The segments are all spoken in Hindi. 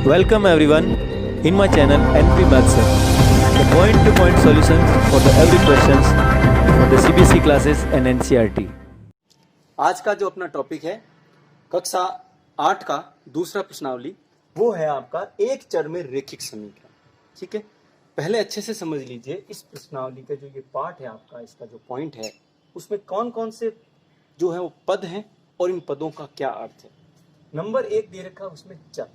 Welcome everyone in my channel NP Maths, the point-to-point solutions for the every questions for the CBSE classes and NCERT. आज का जो अपना टॉपिक है कक्षा 8 का दूसरा प्रश्नावली, वो है आपका एक चर में रेखिक समीकरण। ठीक है, पहले अच्छे से समझ लीजिए इस प्रश्नावली का जो ये पार्ट है आपका, इसका जो पॉइंट है उसमें कौन कौन से जो है वो पद हैं और इन पदों का क्या अर्थ है। नंबर 1 दे रखा है उसमें चर।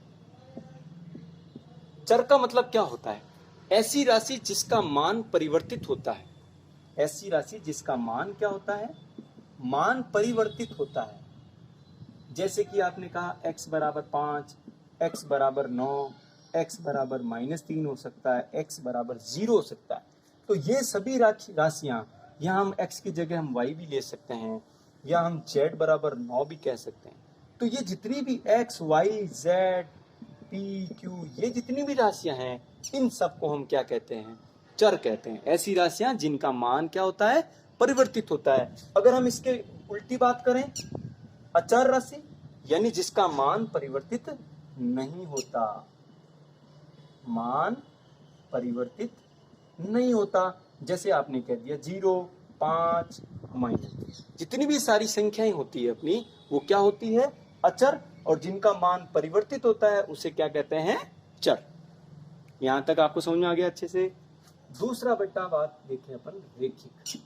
चर का मतलब क्या होता है? ऐसी राशि जिसका मान परिवर्तित होता है। ऐसी राशि जिसका मान क्या होता है? मान परिवर्तित होता है। जैसे कि आपने कहा x बराबर 5, x बराबर 9, x बराबर -3 हो सकता है, x बराबर 0 हो सकता है। तो ये सभी राशियां, यहाँ हम x की जगह हम y भी ले सकते हैं, या हम z बराबर 9 भी कह सकते हैं। तो ये जितनी भी x, y, z, p, q, ये जितनी भी राशियां हैं, इन सबको हम क्या कहते हैं? चर कहते हैं। ऐसी राशियां जिनका मान क्या होता है? परिवर्तित होता है। अगर हम इसके उल्टी बात करें, अचर राशि यानी जिसका मान परिवर्तित नहीं होता, मान परिवर्तित नहीं होता। जैसे आपने कह दिया 0, 5, -3, जितनी भी सारी संख्याएं होती है अपनी, वो क्या होती है? अचर। और जिनका मान परिवर्तित होता है उसे क्या कहते हैं? चर। यहां तक आपको समझ में आ गया अच्छे से? दूसरा बेटा बात देखें अपन, रेखिक।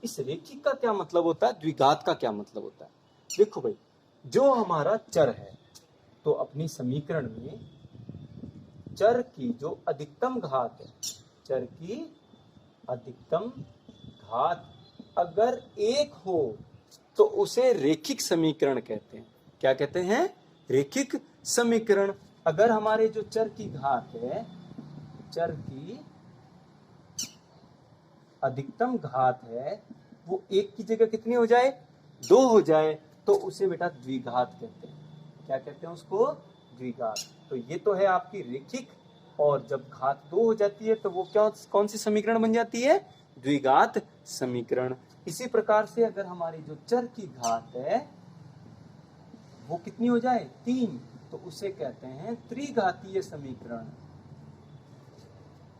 इस रेखिक का क्या मतलब होता है? द्विघात का क्या मतलब होता है? देखो भाई, जो हमारा चर है, तो अपनी समीकरण में चर की जो अधिकतम घात है, चर की अधिकतम घात अगर 1 हो तो उसे रेखिक समीकरण कहते हैं। क्या कहते हैं? रेखिक समीकरण। अगर हमारे जो चर की घात है, चर की अधिकतम घात है, वो 1 की जगह कितनी हो जाए? 2 हो जाए, तो उसे बेटा द्विघात कहते हैं। क्या कहते हैं उसको? द्विघात। तो ये तो है आपकी रेखिक, और जब घात 2 हो जाती है तो वो क्या, कौन सी समीकरण बन जाती है? द्विघात समीकरण। इसी प्रकार से अगर हमारी जो चर की घात है वो कितनी हो जाए? 3, तो उसे कहते हैं त्रिघातीय समीकरण,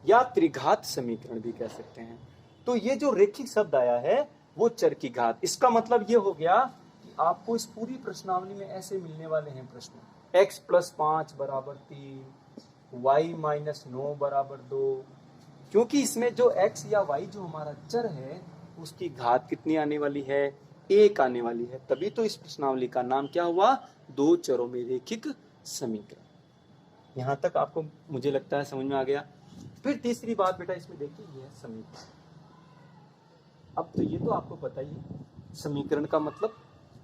या त्रिघात समीकरण भी कह सकते हैं। तो ये जो रेखिक शब्द आया है वो चर की घात। इसका मतलब ये हो गया कि आपको इस पूरी प्रश्नावली में ऐसे मिलने वाले हैं प्रश्न, x + 5 = 3, y - 9 = 2। क्योंकि इसमें जो x या y जो हमारा चर है उसकी घात कितनी आने वाली है? 1 आने वाली है। तभी तो इस प्रश्नावली का नाम क्या हुआ? दो चरों में रेखिक समीकरण। यहां तक आपको मुझे लगता है समझ में आ गया। फिर तीसरी बात बेटा इसमें देखिए, ये है समीकरण। अब तो ये तो आपको पता ही है, समीकरण का मतलब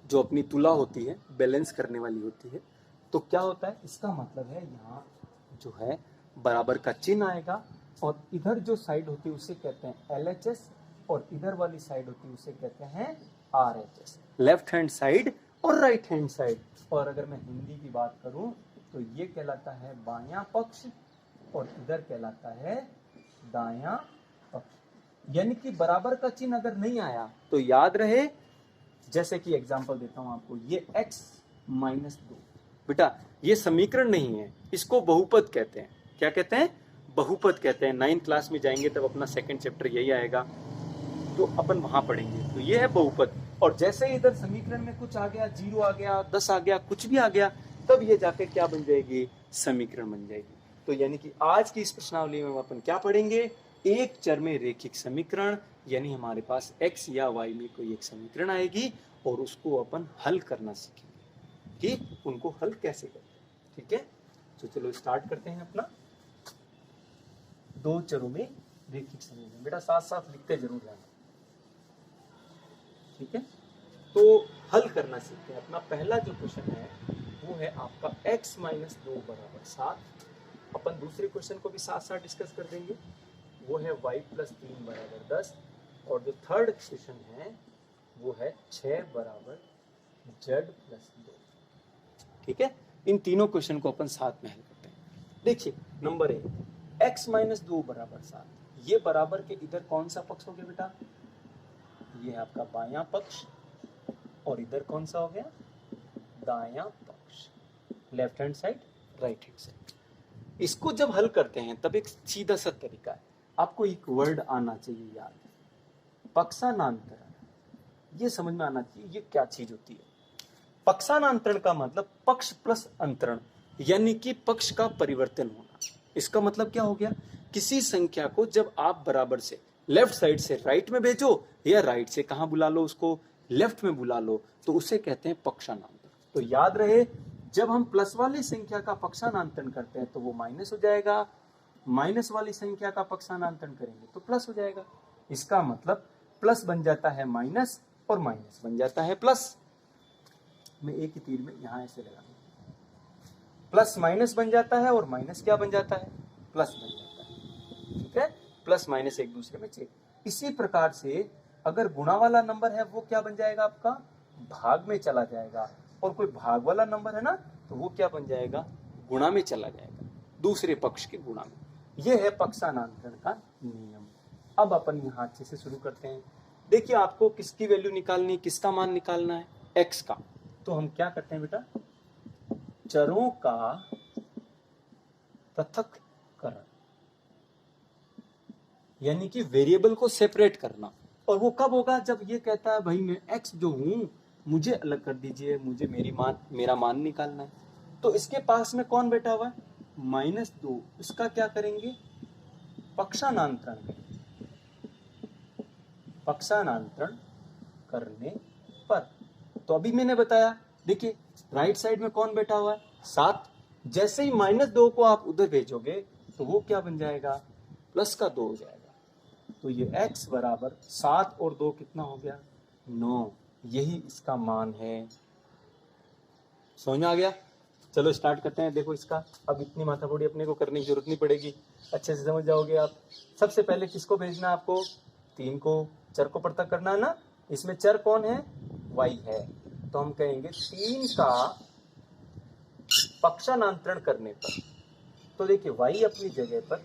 जो अपनी तुला होती है, बैलेंस करने वाली होती है। तो क्या होता है? इसका मतलब है यहाँ जो है बराबर का चिन्ह आएगा, और इधर जो साइड होती है उसे कहते हैं LHS, और इधर वाली साइड होती है उसे कहते हैं RHS, लेफ्ट हैंड साइड और राइट हैंड साइड। और अगर मैं हिंदी की बात करूं तो ये कहलाता है बायां पक्ष, और इधर कहलाता है दायां पक्ष। यानी कि बराबर का चिन्ह अगर नहीं आया तो याद रहे, जैसे कि एग्जांपल देता हूं आपको, ये x - 2 बेटा ये समीकरण नहीं है, इसको बहुपद कहते हैं। क्या कहते हैं? बहुपद कहते हैं। 9th क्लास में जाएंगे तब अपना सेकंड चैप्टर यही आएगा, तो अपन वहां पढ़ेंगे। तो ये है बहुपद। और जैसे ही इधर समीकरण में कुछ आ गया, 0 आ गया, 10 आ गया, कुछ भी आ गया, तब ये जाके क्या बन जाएगी? समीकरण बन जाएगी। तो यानी कि आज की इस प्रश्नावली में अपन क्या पढ़ेंगे? एक चर में रेखिक समीकरण, यानी हमारे पास x या y में कोई एक समीकरण आएगी और उसको अपन हल करना सीखेंगे कि उनको हल कैसे करते हैं। ठीक है, तो चलो स्टार्ट करते हैं अपना दो चरों में रेखिक समीकरण। बेटा साथ साथ लिखते जरूर जाना। ठीक है, तो हल करना सीखते हैं। अपना पहला जो क्वेश्चन है वो है आपका x - 2 = 7। अपन दूसरे क्वेश्चन को भी साथ साथ डिस्कस कर देंगे, वो है y + 3 = 10। और जो थर्ड क्वेश्चन है वो है 6 = z + 2। ठीक है, इन तीनों क्वेश्चन को अपन साथ में हल करते हैं। देखिए नंबर 1, x - 2 = 7। ये बराबर के इधर कौन सा पक्ष हो गया बेटा? ये है आपका बायां पक्ष, और इधर कौन सा हो गया? दायां पक्ष। Left hand side, right hand side. इसको जब हल करते हैं तब एक सीधा सा तरीका है, आपको एक वर्ड आना चाहिए याद, पक्षानांतरण। ये समझ में आना चाहिए ये क्या चीज होती है। पक्षानांतरण का मतलब पक्ष प्लस अंतरण, यानी कि पक्ष का परिवर्तन होना। इसका मतलब क्या हो गया, किसी संख्या को जब आप बराबर से लेफ्ट साइड से राइट में भेजो या राइट से कहां बुला लो, उसको लेफ्ट में बुला लो, तो उसे कहते हैं पक्षानांतरण। तो याद रहे, जब हम प्लस वाली संख्या का पक्षानांतरण करते हैं तो वो माइनस हो जाएगा, माइनस वाली संख्या का पक्षानांतरण करेंगे तो प्लस हो जाएगा। इसका मतलब प्लस बन जाता है माइनस और माइनस बन जाता है प्लस। मैं एक ही तीर में यहां ऐसे लगा दूं, प्लस माइनस बन जाता है और माइनस क्या बन जाता है, प्लस बन जाता है। ठीक है, प्लस माइनस एक दूसरे में चेक। इसी प्रकार से अगर गुणा वाला नंबर है वो क्या बन जाएगा, आपका भाग में चला जाएगा, और कोई भाग वाला नंबर है ना तो वो क्या बन जाएगा, गुणा में चला जाएगा, दूसरे पक्ष के गुणा में। यह है पक्षानांतरण का नियम। अब अपन यहाँ अच्छे से शुरू करते हैं। देखिए, आपको किसकी वैल्यू निकालनी, किसका मान निकालना है, एक्स का। तो हम क्या करते हैं बेटा, चरों का पृथक्करण, यानी कि वेरिएबल को सेपरेट करना। और वो कब होगा, जब ये कहता है भाई मैं एक्स जो हूं मुझे अलग कर दीजिए, मुझे मेरा मान निकालना है। तो इसके पास में कौन बैठा हुआ है, -2, इसका क्या करेंगे, पक्षानांतरण करेंगे। पक्षानांतरण करने पर, तो अभी मैंने बताया, देखिए राइट साइड में कौन बैठा हुआ है, 7। जैसे ही -2 को आप उधर भेजोगे तो वो क्या बन जाएगा, प्लस का 2 हो जाएगा। तो ये x बराबर 7 और 2 कितना हो गया, 9। यही इसका मान है। समझ में आ गया। चलो स्टार्ट करते हैं। देखो इसका अब इतनी माथापच्ची अपने को करने की जरूरत नहीं पड़ेगी, अच्छे से समझ जाओगे आप। सबसे पहले किसको भेजना है आपको, 3 को, चर को पृथक करना है ना। इसमें चर कौन है, y है। तो हम कहेंगे 3 का पक्षानांतरण करने पर, तो देखिए y अपनी जगह पर,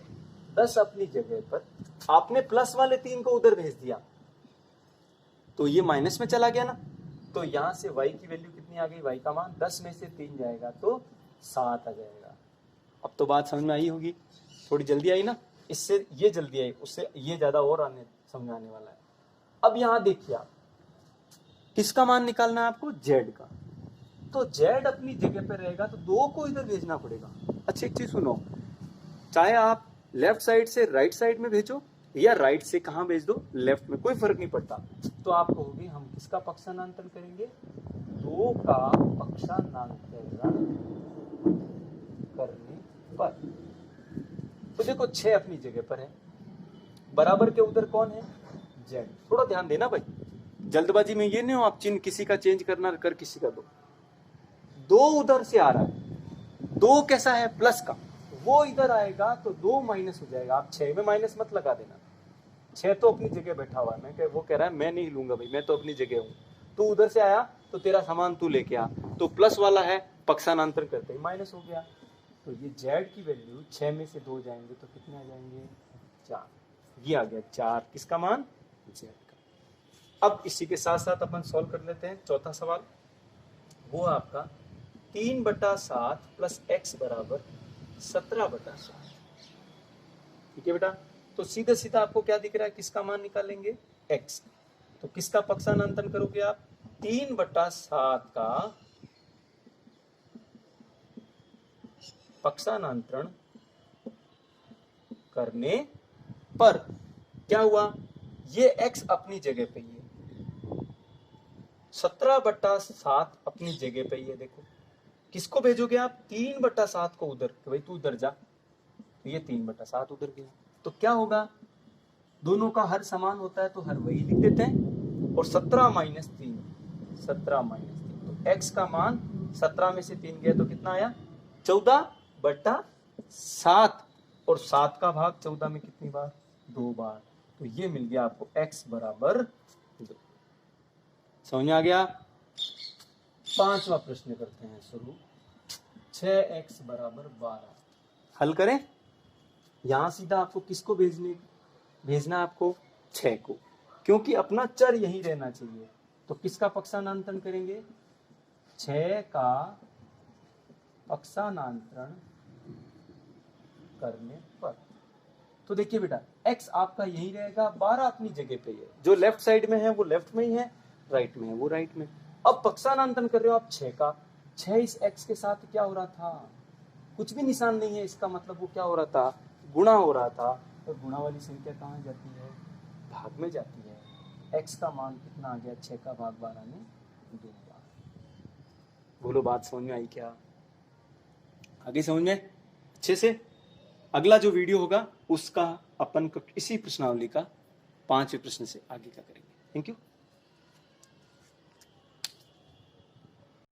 10 अपनी जगह पर, आपने प्लस वाले 3 को उधर भेज दिया तो ये माइनस में चला गया ना। तो यहां से y की वैल्यू कितनी आ गई, y का मान 10 में से 3 जाएगा तो 7 आ जाएगा। अब तो बात समझ में आई होगी, थोड़ी जल्दी आई ना, इससे ये जल्दी आई, उससे ये ज्यादा और आने समझ आने वाला है। अब यहां देखिए आप, किसका मान निकालना है आपको, z का। तो z अपनी जगह पर रहेगा तो 2 को इधर भेजना पड़ेगा। अच्छा एक चीज सुनो, चाहे आप लेफ्ट साइड से राइट साइड में भेजो या राइट से कहां भेज दो, लेफ्ट में, कोई फर्क नहीं पड़ता। तो आप कहोगे हम किसका पक्षानांतरण करेंगे, 2 का पक्षानांतरण करने पर। तो देखो 6 अपनी जगह पर है, बराबर के उधर कौन है, z। थोड़ा ध्यान देना भाई, जल्दबाजी में ये नहीं हो आप चिन्ह किसी का चेंज करना कर किसी का 2 उधर से आ रहा है, 2 कैसा है, प्लस का, वो इधर आएगा तो 2 माइनस हो जाएगा। आप 6 में माइनस मत लगा देना, 6 तो अपनी जगह बैठा हुआ है। वो कह रहा है मैं नहीं लूंगा भाई, मैं तो अपनी जगह हूं। तू उधर से आया तो तेरा सामान तू लेके आ, तो प्लस वाला है, पक्षानांतरण करते ही माइनस हो गया। तो ये z की वैल्यू 6 में से 2 जाएंगे तो कितने आ जाएंगे, 4। ये आ गया 4, किसका मान, z का। अब इसी के साथ साथ अपन सॉल्व कर लेते हैं चौथा सवाल। वो आपका 3/7 प्लस x बराबर 17/7। ठीक है बेटा। तो सीधा सीधा आपको क्या दिख रहा है, किसका मान निकालेंगे, x। तो किसका पक्षानांतरण करोगे आप, 3/7 का पक्षानांतरण करने पर क्या हुआ, ये x अपनी जगह पे ही है, 17/7 अपनी जगह पे ही है। देखो किसको भेजोगे आप, 3/7 को उधर, भाई तू उधर जा, तो ये 3/7 उधर गया। तो क्या होगा, दोनों का हर समान होता है तो हर वही लिख देते हैं। और 17 माइनस 3, 17 माइनस 3, तो x का मान 17 में से 3 गया तो कितना आया, 14/7। और 7 का भाग 14 में कितनी बार, 2 बार। तो ये मिल गया आपको x बराबर 2। समझ में आ गया। 5वां प्रश्न करते हैं शुरू। 6x बराबर 12 हल करें। यहां सीधा आपको किसको भेजना आपको, 6 को, क्योंकि अपना चर यही रहना चाहिए। तो किसका पक्षानांतरण करेंगे, 6 का पक्षांतरण करने पर। तो देखिए बेटा x आपका यही रहेगा, 12 अपनी जगह पे ही है, जो लेफ्ट साइड में है वो लेफ्ट में ही है, राइट में है वो राइट में। अब पक्षांतरण कर रहे हो आप 6 का, 6 इस x के साथ क्या हो रहा था, कुछ भी निशान नहीं है, इसका मतलब वो क्या हो रहा था, गुणा हो रहा था। और गुणा वाली संख्या कहाँ जाती है, भाग में जाती है। x का मान कितना आ गया, 6 का भाग 12 में 2 बार। बोलो बात समझ में आई क्या, आगे समझ में अच्छे से। अगला जो वीडियो होगा उसका अपन इसी प्रश्नावली का 5वें प्रश्न से आगे का करेंगे। Thank you.